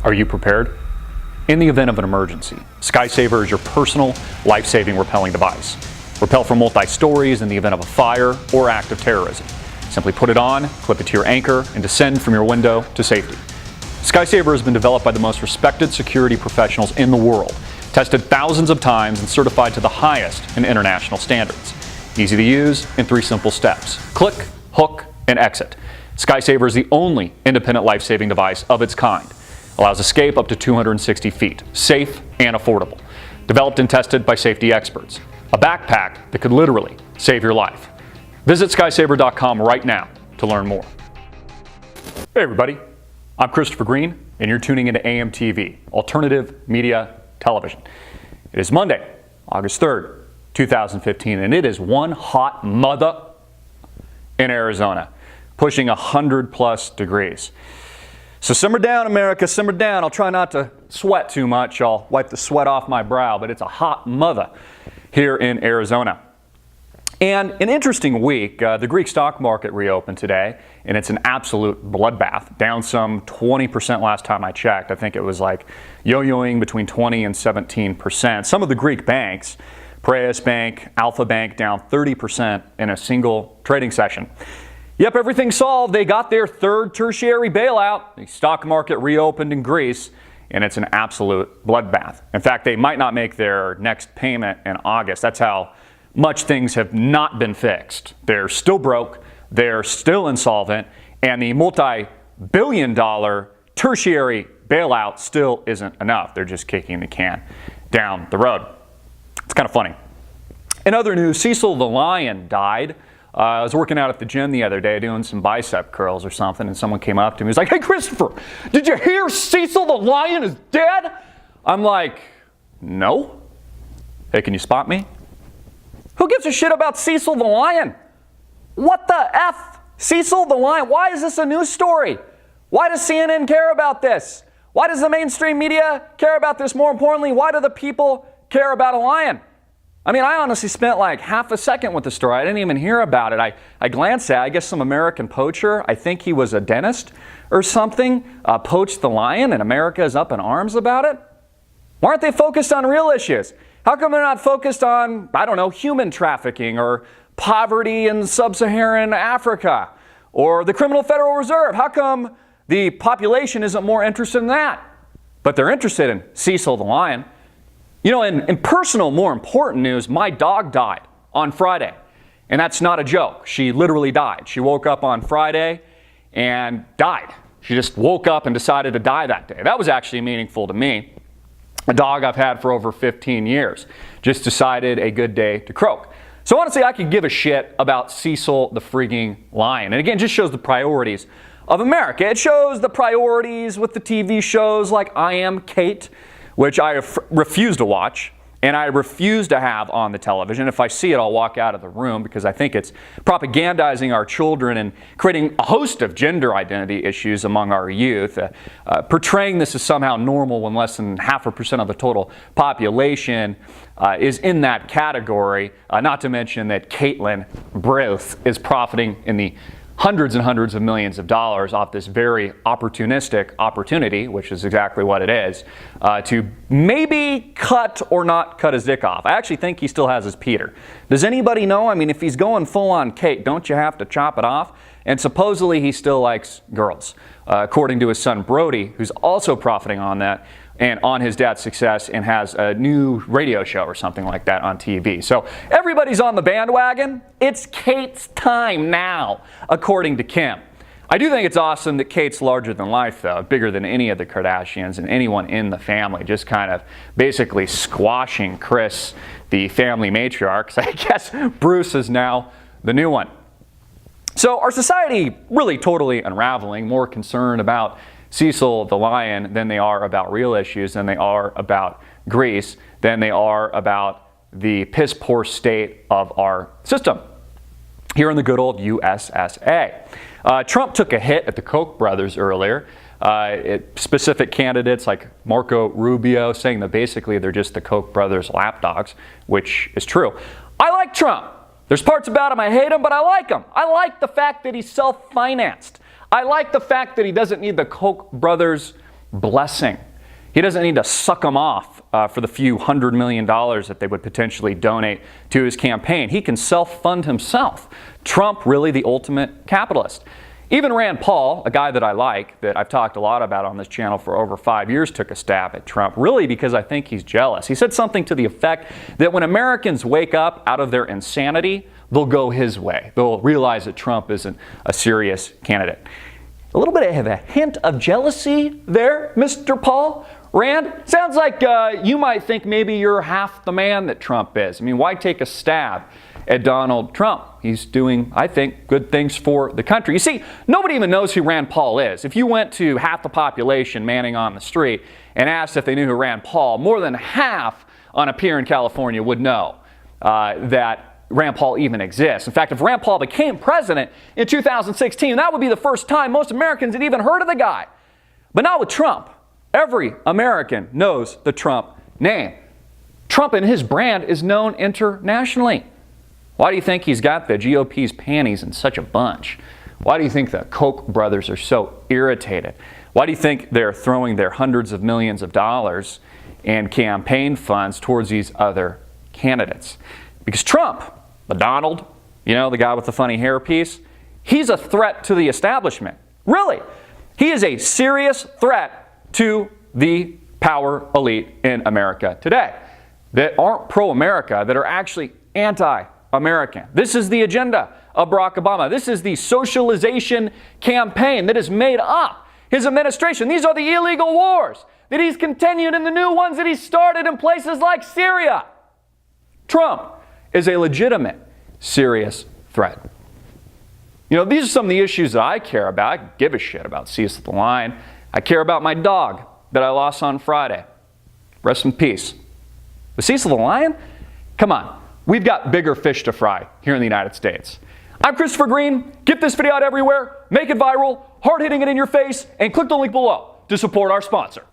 Are you prepared? In the event of an emergency, SkySaver is your personal life-saving rappelling device. Rappel from multi-stories in the event of a fire or act of terrorism. Simply put it on, clip it to your anchor, and descend from your window to safety. SkySaver has been developed by the most respected security professionals in the world, tested thousands of times and certified to the highest in international standards. Easy to use in 3 simple steps. Click, hook, and exit. SkySaver is the only independent life-saving device of its kind. Allows escape up to 260 feet. Safe and affordable. Developed and tested by safety experts. A backpack that could literally save your life. Visit SkySaver.com right now to learn more. Hey everybody, I'm Christopher Green, and you're tuning into AMTV, Alternative Media Television. It is Monday, August 3rd, 2015, and it is one hot mother in Arizona, pushing 100+ degrees. So simmer down, America, simmer down. I'll try not to sweat too much. I'll wipe the sweat off my brow, but it's a hot mother here in Arizona. And an interesting week. The Greek stock market reopened today, and it's an absolute bloodbath, down some 20% last time I checked. I think it was like yo-yoing between 20 and 17%. Some of the Greek banks, Piraeus Bank, Alpha Bank, down 30% in a single trading session. Yep, everything's solved. They got their third tertiary bailout. The stock market reopened in Greece, and it's an absolute bloodbath. In fact, they might not make their next payment in August. That's how much things have not been fixed. They're still broke, they're still insolvent, and the multi-billion-dollar tertiary bailout still isn't enough. They're just kicking the can down the road. It's kind of funny. In other news, Cecil the lion died. I was working out at the gym the other day doing some bicep curls or something, and someone came up to me and was like, "Hey Christopher, did you hear Cecil the lion is dead?" I'm like, "No." "Hey, can you spot me?" Who gives a shit about Cecil the lion? What the F? Cecil the lion? Why is this a news story? Why does CNN care about this? Why does the mainstream media care about this? More importantly, why do the people care about a lion? I mean, I honestly spent like half a second with the story. I didn't even hear about it. I glanced at it. I guess some American poacher, I think he was a dentist or something, poached the lion, and America is up in arms about it. Why aren't they focused on real issues? How come they're not focused on, I don't know, human trafficking or poverty in sub-Saharan Africa or the Criminal Federal Reserve? How come the population isn't more interested in that? But they're interested in Cecil the lion. You know, in personal, more important news, my dog died on Friday. And that's not a joke. She literally died. She woke up on Friday and died. She just woke up and decided to die that day. That was actually meaningful to me. A dog I've had for over 15 years just decided a good day to croak. So honestly, I could give a shit about Cecil the frigging lion. And again, just shows the priorities of America. It shows the priorities with the TV shows like I Am Kate, which I refuse to watch, and I refuse to have on the television. If I see it, I'll walk out of the room because I think it's propagandizing our children and creating a host of gender identity issues among our youth, portraying this as somehow normal when less than 0.5% of the total population is in that category, not to mention that Caitlyn Bruce is profiting in the hundreds and hundreds of millions of dollars off this very opportunistic opportunity, which is exactly what it is, to maybe cut or not cut his dick off. I actually think he still has his Peter. Does anybody know? I mean, if he's going full on Kate, don't you have to chop it off? And supposedly he still likes girls, according to his son Brody, who's also profiting on that and on his dad's success and has a new radio show or something like that on TV. So everybody's on the bandwagon. It's Kate's time now, according to Kim. I do think it's awesome that Kate's larger than life, though, bigger than any of the Kardashians and anyone in the family, just kind of basically squashing Kris, the family matriarch. So I guess Bruce is now the new one. So our society really totally unraveling, more concerned about Cecil the lion than they are about real issues, than they are about Greece, than they are about the piss poor state of our system here in the good old USSA. Trump took a hit at the Koch brothers earlier. Specific candidates like Marco Rubio saying that basically they're just the Koch brothers lapdogs, which is true. I like Trump. There's parts about him I hate him, but I like him. I like the fact that he's self-financed. I like the fact that he doesn't need the Koch brothers blessing. He doesn't need to suck them off for the few $100 million that they would potentially donate to his campaign. He can self-fund himself. Trump, really the ultimate capitalist. Even Rand Paul, a guy that I like, that I've talked a lot about on this channel for over 5 years, took a stab at Trump, really because I think he's jealous. He said something to the effect that when Americans wake up out of their insanity, they'll go his way. They'll realize that Trump isn't a serious candidate. A little bit of a hint of jealousy there, Mr. Paul. Rand, sounds like you might think maybe you're half the man that Trump is. I mean, why take a stab at Donald Trump? He's doing, I think, good things for the country. You see, nobody even knows who Rand Paul is. If you went to half the population manning on the street and asked if they knew who Rand Paul, more than half on a pier in California would know that Rand Paul even exists. In fact, if Rand Paul became president in 2016, that would be the first time most Americans had even heard of the guy. But not with Trump. Every American knows the Trump name. Trump and his brand is known internationally. Why do you think he's got the GOP's panties in such a bunch? Why do you think the Koch brothers are so irritated? Why do you think they're throwing their hundreds of millions of dollars in campaign funds towards these other candidates? Because Trump, the Donald, the guy with the funny hairpiece, he's a threat to the establishment. Really. He is a serious threat to the power elite in America today that aren't pro-America, that are actually anti-American. This is the agenda of Barack Obama. This is the socialization campaign that has made up his administration. These are the illegal wars that he's continued and the new ones that he started in places like Syria. Trump is a legitimate, serious threat. These are some of the issues that I care about. I give a shit about Cecil the Lion. I care about my dog that I lost on Friday. Rest in peace. But Cecil the Lion? Come on. We've got bigger fish to fry here in the United States. I'm Christopher Green. Get this video out everywhere. Make it viral. Hard hitting it in your face. And click the link below to support our sponsor.